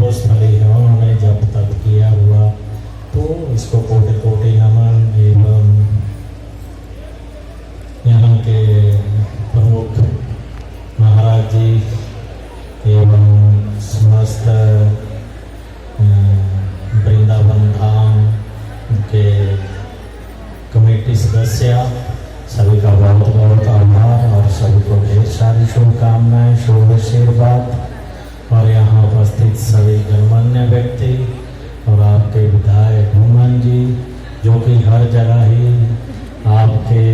तपोस्थली है, उन्होंने जब तप किया हुआ, तो इसको कोटि कोटि नमन। एवं यहाँ के प्रमुख महाराज जी एवं समस्त वृंदावन धाम के कमेटी सदस्य सभी का बहुत बहुत आभार और सभी को ढेर सारी शुभकामनाएं, शुभ आशीर्वाद। और यहाँ उपस्थित सभी गणमान्य व्यक्ति और आपके विधायक हुमान जी, जो कि हर जगह ही आपके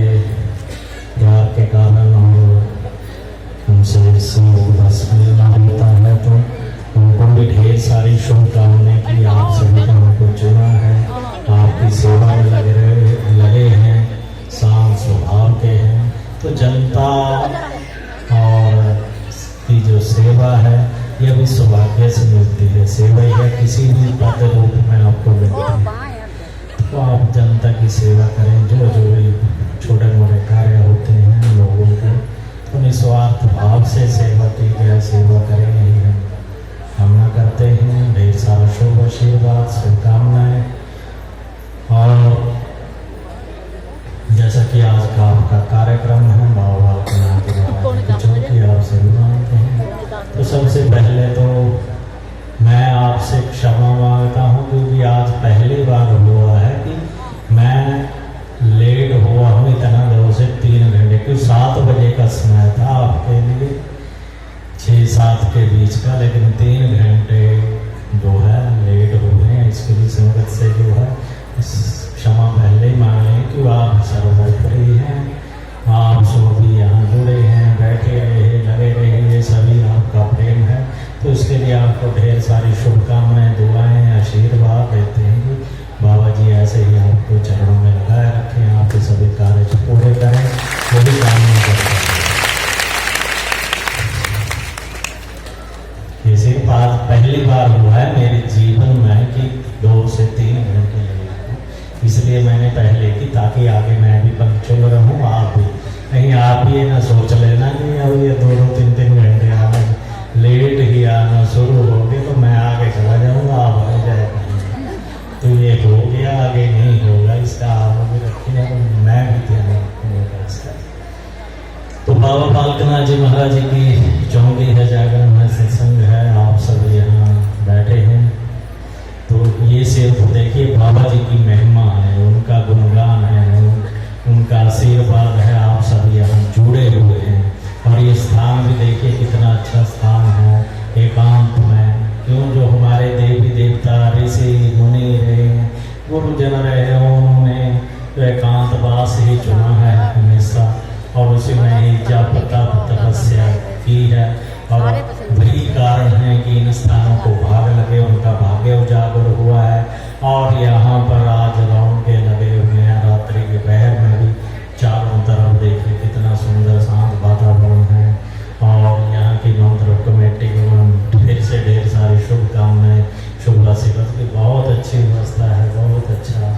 प्यार के कारण और हमसे सहयोग बस मिलना होता है, तो उनको भी ढेर सारी शुभकामनाएं कि आप सभी ने उनको चुना है, आपकी सेवा में लगे हैं, शांत स्वभाव के हैं। तो जनता और की जो सेवा है यह भी सौभाग्य से मिलती है। सेवा यह किसी भी पद रूप में आपको मिलती है, तो आप जनता की सेवा करें। जो जो भी छोटे मोटे कार्य होते हैं लोगों के, तो निस्वार्थ भाव से सेवा की जाए, सेवा करें, यही हम कामना करते हैं। ढेर सारा शुभ आशीर्वाद, शुभकामनाएं। और जैसा कि आज का आपका कार्यक्रम है बाबा की आप सभी मानते हैं, तो सबसे पहले तो मैं आपसे क्षमा मांगता हूँ, क्योंकि आज पहली बार हुआ है कि मैं लेट हुआ हूँ इतना 2 से 3 घंटे, क्योंकि 7 बजे का समय था आपके लिए, 6-7 के बीच का, लेकिन 3 घंटे जो है लेट हो गए हैं। इसके लिए संगत से जो है क्षमा पहले ही मांग लें, कि आप सर्वोपरि हैं, आप जो भी यहाँ जुड़े हैं, बैठे रहे, लगे रहे, ये सभी आपका प्रेम है। तो इसके लिए आपको ढेर सारी शुभकामनाएं, दुआएं, आशीर्वाद देते हैं कि बाबा जी ऐसे ही आपको चरणों में लगाए रखें, आपके सभी कार्य पूरे करें, वो भी कामना करते हैं। ये सिर्फ आज पहली बार हुआ है मेरे जीवन में कि 2 से 3 घंटे लगे, इसलिए मैंने पहले की, ताकि आगे मैं भी पंक्चुअल रहूं, आप भी कहीं आप ये ना सोच लेना कि अब ये 2-3 घंटे आना लेट ही आना शुरू हो गए तो मैं आगे चला जाऊंगा, आप आ जाएगा, तो ये हो गया, आगे नहीं होगा, इसका आप भी रखिएगा, तो मैं भी ध्यान रखूंगा इसका। तो बाबा बालकनाथ जी महाराज जी की चौकी है, जागरण है, सत्संग है, आप सब यहाँ बैठे हैं। तो ये सिर्फ देखिए बाबा जी की महिमा है, उनका गुणगान है, उनका आशीर्वाद है, आप सब यहाँ जुड़े हुए हैं। और ये स्थान भी देखिए कितना अच्छा स्थान है, एकांत में, क्यों जो हमारे देवी देवता ऋषि मुनि रहे, गुरुजन रहे, उन्होंने तो एकांत वास ही चुना है हमेशा, और उसी में ही जप तप तपस्या की है। और वही कारण है कि इन स्थानों को भाग लगे, उनका भाग्य उजागर हुआ है। और यहाँ पर आज रौनकें लगे हुए हैं, रात्रि के पहर में भी चारों तरफ देखिए कितना सुंदर शांत वातावरण है। और यहाँ की मंत्र कमेटी को ढेर से ढेर सारी शुभकामनाएं, शुभ आशीर्वाद की बहुत अच्छी व्यवस्था है, बहुत अच्छा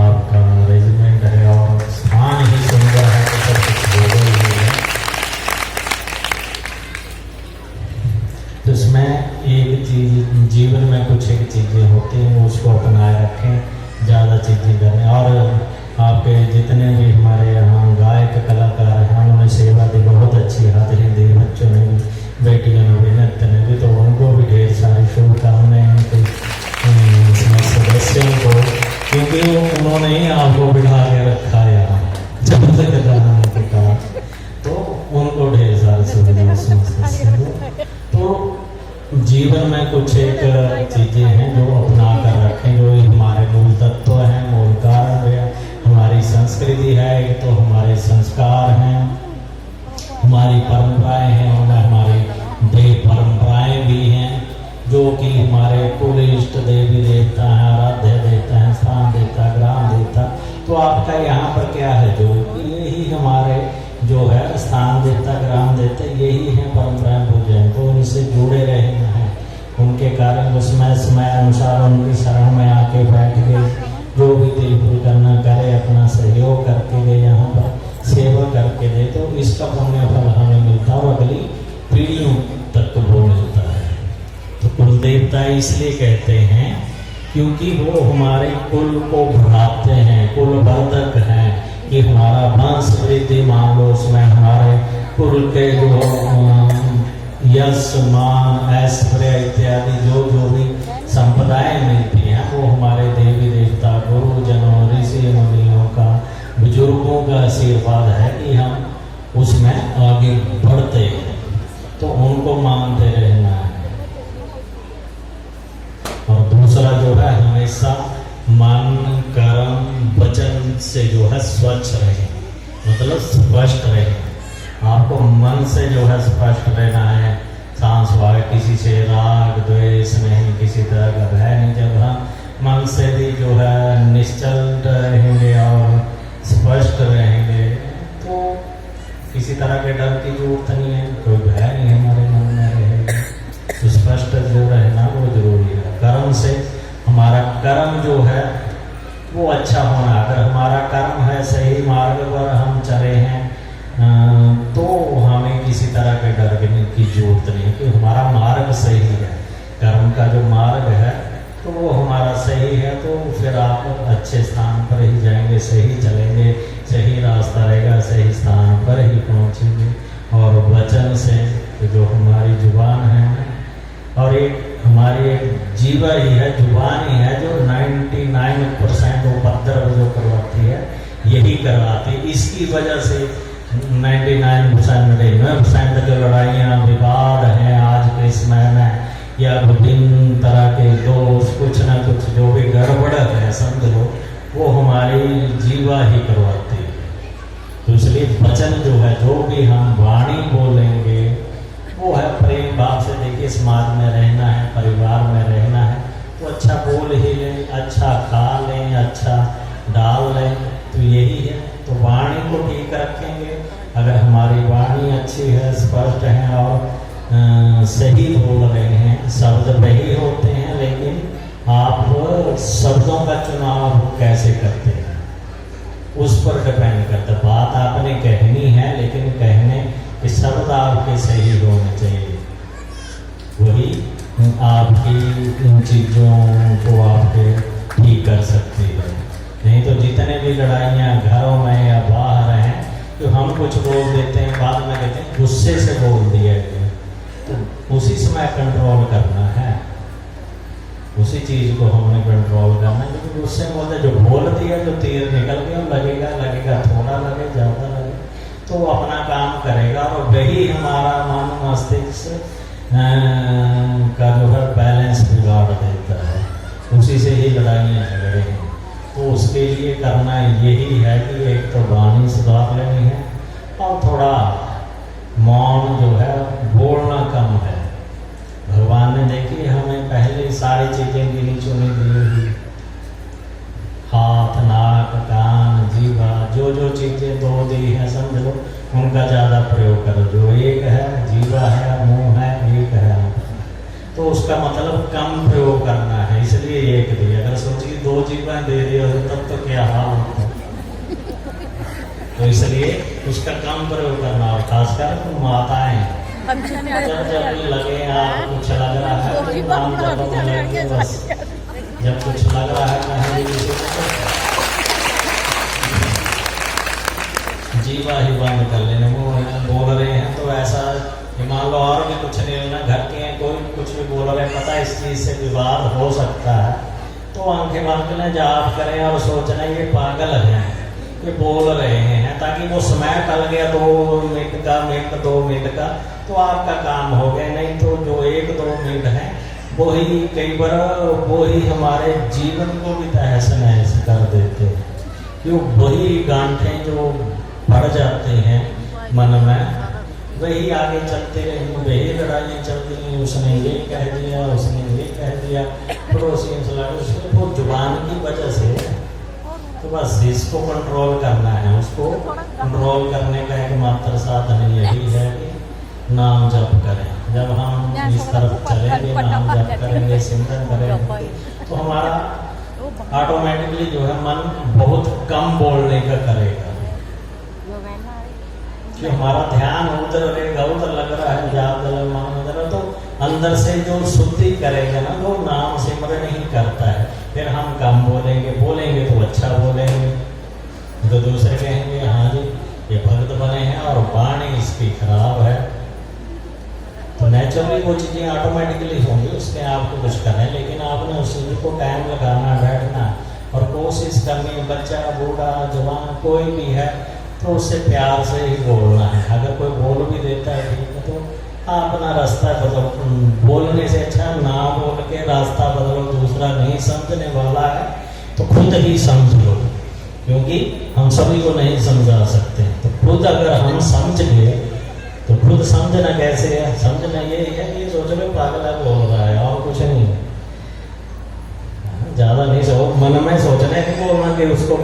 आपका अरेंजमेंट है, और स्थान ही सुंदर है, तो सब कुछ होगा ही है। तो इसमें एक चीज जीवन में कुछ एक चीज़ें होती हैं, उसको अपनाए रखें, ज़्यादा चीज़ें करें। और आपके जितने भी हमारे यहाँ गायक कलाकार हैं, उन्होंने सेवा दी, बहुत अच्छी हाजिरी दी, बच्चों ने भी, बेटियों ने भी, नृत्य ने भी, तो उनको भी ढेर सारी शुभकामनाएं हैं कि सदस्यों को, क्योंकि उन्होंने ही आपको बिठा के रखा है यहाँ जब तक रहना के कहा, तो उनको ढेर सारी सुविधा। तो जीवन में कुछ एक चीज़ें हैं जो अपना कर रखें, जो हमारे मूल तत्व हैं, मूल कारण है, हमारी संस्कृति है, एक तो हमारे संस्कार हैं, हमारी परंपराएं हैं, और हमारी देव परंपराएं भी हैं, जो कि हमारे कुल इष्ट देवी देवता हैं, आराध्य देवता हैं, स्थान देवता, ग्राम देवता। तो आपका यहाँ पर क्या है, जो यही हमारे जो है स्थान देवता, ग्राम देवता, यही है परंपराएं पूजन, तो उनसे जुड़े रहना है। उनके कारण समय समय अनुसार उनकी शरण में आके बैठ गए, जो भी दिल करना करे, अपना सहयोग करके गए, यहाँ पर सेवा करके दे, तो इसका पुण्य फल हमें मिलता है और अगली पीढ़ियों तक वो मिलता है। तो कुलदेवता देवता इसलिए कहते हैं क्योंकि वो हमारे कुल को बढ़ाते हैं, कुल वर्धक हैं, कि हमारा वंश वृद्धि मान लो, उसमें हमारे कुल के जो यश मान ऐश्वर्य इत्यादि जो भी संपदाएं मिलती हैं वो हमारे देवी देवता गुरुजनों ऋषि मुनियों का बुजुर्गों का आशीर्वाद है कि हम उसमें आगे बढ़ते हैं, तो उनको मानते रहना है। और दूसरा जो है हमेशा मन कर्म वचन से जो है स्वच्छ रहे, मतलब स्पष्ट रहे। आपको मन से जो है स्पष्ट रहना है, सांस वाले किसी से राग द्वेष नहीं, किसी तरह का भय नहीं। जब हम मन से भी जो है निश्चल रहेंगे और स्पष्ट रहेंगे तो किसी तरह के डर की जरूरत नहीं है, कोई भय नहीं हमारे मन में रहेगा। तो स्पष्ट जो रहना वो जरूरी है। कर्म से हमारा कर्म जो है वो अच्छा होना, अगर हमारा कर्म है सही मार्ग पर हम चले हैं तो हमें किसी तरह के डर की जरूरत नहीं, कि हमारा मार्ग सही है। कर्म का जो मार्ग है तो वो हमारा सही है, तो फिर आप अच्छे स्थान पर ही जाएंगे, सही चलेंगे, सही रास्ता रहेगा, सही स्थान पर ही पहुंचेंगे। और वचन से जो हमारी जुबान है और एक हमारी एक जीवा ही है, जुबान ही है जो 99% उपद्रव जो करवाती है, यही करवाती है। इसकी वजह से 99% जो लड़ाइयाँ विवाद हैं आज के समय में, या विभिन्न तरह के दोष कुछ ना कुछ जो भी गड़बड़ है समझ लो, वो हमारी जीवा ही करवाती है। तो इसलिए वचन जो है, जो भी हम वाणी बोलेंगे वो है प्रेम भाव से। देखिए समाज में रहना है, परिवार में रहना है तो अच्छा बोल ही लें, अच्छा खा लें, अच्छा डाल लें, तो यही है। तो वाणी को ठीक रखेंगे, अगर हमारी वाणी अच्छी है, स्पष्ट है और सही बोल रहे हैं, शब्द वही होते हैं, लेकिन आप शब्दों का चुनाव कैसे करते हैं उस पर डिपेंड करता है। बात आपने कहनी है लेकिन कहने के शब्द आपके सही होने चाहिए, वही आपकी इन चीज़ों को आपके ठीक कर सकती है। नहीं तो जितने भी लड़ाइयाँ घरों में या बाहर हैं, तो हम कुछ बोल देते हैं, बाद में कहते हैं गुस्से से बोल दिया गया, तो उसी समय कंट्रोल करना है, उसी चीज़ को हमने कंट्रोल करना है। क्योंकि गुस्से में बोलते जो बोल दिया, जो तीर निकल गया, लगेगा थोड़ा लगे ज़्यादा लगे, तो वो अपना काम करेगा और वही हमारा मन मस्तिष्क का जो है बैलेंस बिगाड़ देता है। उसी से ही लड़ाइयाँ झगड़े हैं। तो उसके लिए करना यही है कि एक तो वाणी सुधार लेनी है और थोड़ा मौन जो है बोलना कम है। भगवान ने देखी हमें पहले सारी चीज़ें गिनी चुनी दी हुई, हाथ नाक कान जीवा, जो चीज़ें दो दी हैं समझ लो, उनका ज़्यादा प्रयोग करो। जो एक है जीवा है, मुंह है, एक है, तो उसका मतलब कम प्रयोग करना है, इसलिए एक दी। अगर सोचिए 2 जीवा दे रही हो तब तो क्या हाल होता, तो इसलिए उसका कम प्रयोग करना। और खासकर तो माताएं जब लगे आप कुछ लग रहा है तो नाम जपने लगे, बस जब कुछ लग रहा है कहीं जीवा ही बंद कर लेने। वो बोल रहे हैं तो ऐसा मान लो और भी कुछ नहीं होना, घर के हैं कोई कुछ भी बोल रहे हैं, पता इस चीज़ से विवाद हो सकता है, तो आंखें बंद करें, जाप करें और सोचना ये पागल हैं, ये बोल रहे हैं, ताकि वो समय टल गया 2 मिनट का, 2 मिनट का, तो आपका काम हो गया। नहीं तो जो 1-2 मिनट है वो ही कई बार वो ही हमारे जीवन को भी तहस नहस कर देते हैं, क्यों वही गांठें जो बढ़ जाते हैं मन में, वही आगे चलते रहेंगे, वही लड़ाइयाँ चलती हैं। उसने ये कह दिया, उसने ये कह दिया, पड़ोसी उसको वो जुबान की वजह से। तो बस इसको कंट्रोल करना है, उसको कंट्रोल करने का एकमात्र साधन यही है कि नाम जप करें। जब हम इस तरफ चलेंगे, नाम जप करेंगे, चिंतन करेंगे, तो हमारा ऑटोमेटिकली जो है मन बहुत कम बोलने का करेगा, कि हमारा ध्यान उधर रहेगा, उधर लग रहा है ज़्यादा मन उधर, तो अंदर से जो शुद्धि करेगा ना, वो नाम सिमरन ही करता है। फिर हम कम बोलेंगे तो अच्छा बोलेंगे, तो दूसरे कहेंगे हाँ जी ये भक्त बने हैं और वाणी इसकी खराब है। तो नेचुरली वो चीज़ें ऑटोमेटिकली होंगी, उसमें आपको कुछ करें, लेकिन आपने उस चीज़ को टाइम लगाना, बैठना और कोशिश करनी। बच्चा, बूढ़ा, जवान कोई भी है तो उससे प्यार से ही बोलना है। अगर कोई बोल भी देता है ठीक है, तो अपना रास्ता बदलो। बोलने से अच्छा ना बोल के रास्ता बदलो। दूसरा नहीं समझने वाला है तो खुद ही समझ लो, क्योंकि हम सभी को नहीं समझा सकते। तो खुद अगर हम समझ गए तो खुद समझना कैसे है? समझना ये है कि सोच लो पागल है बोल रहा है, और कुछ नहीं। ज़्यादा नहीं सोच, मन में सोचना है कि बोलना कि उसको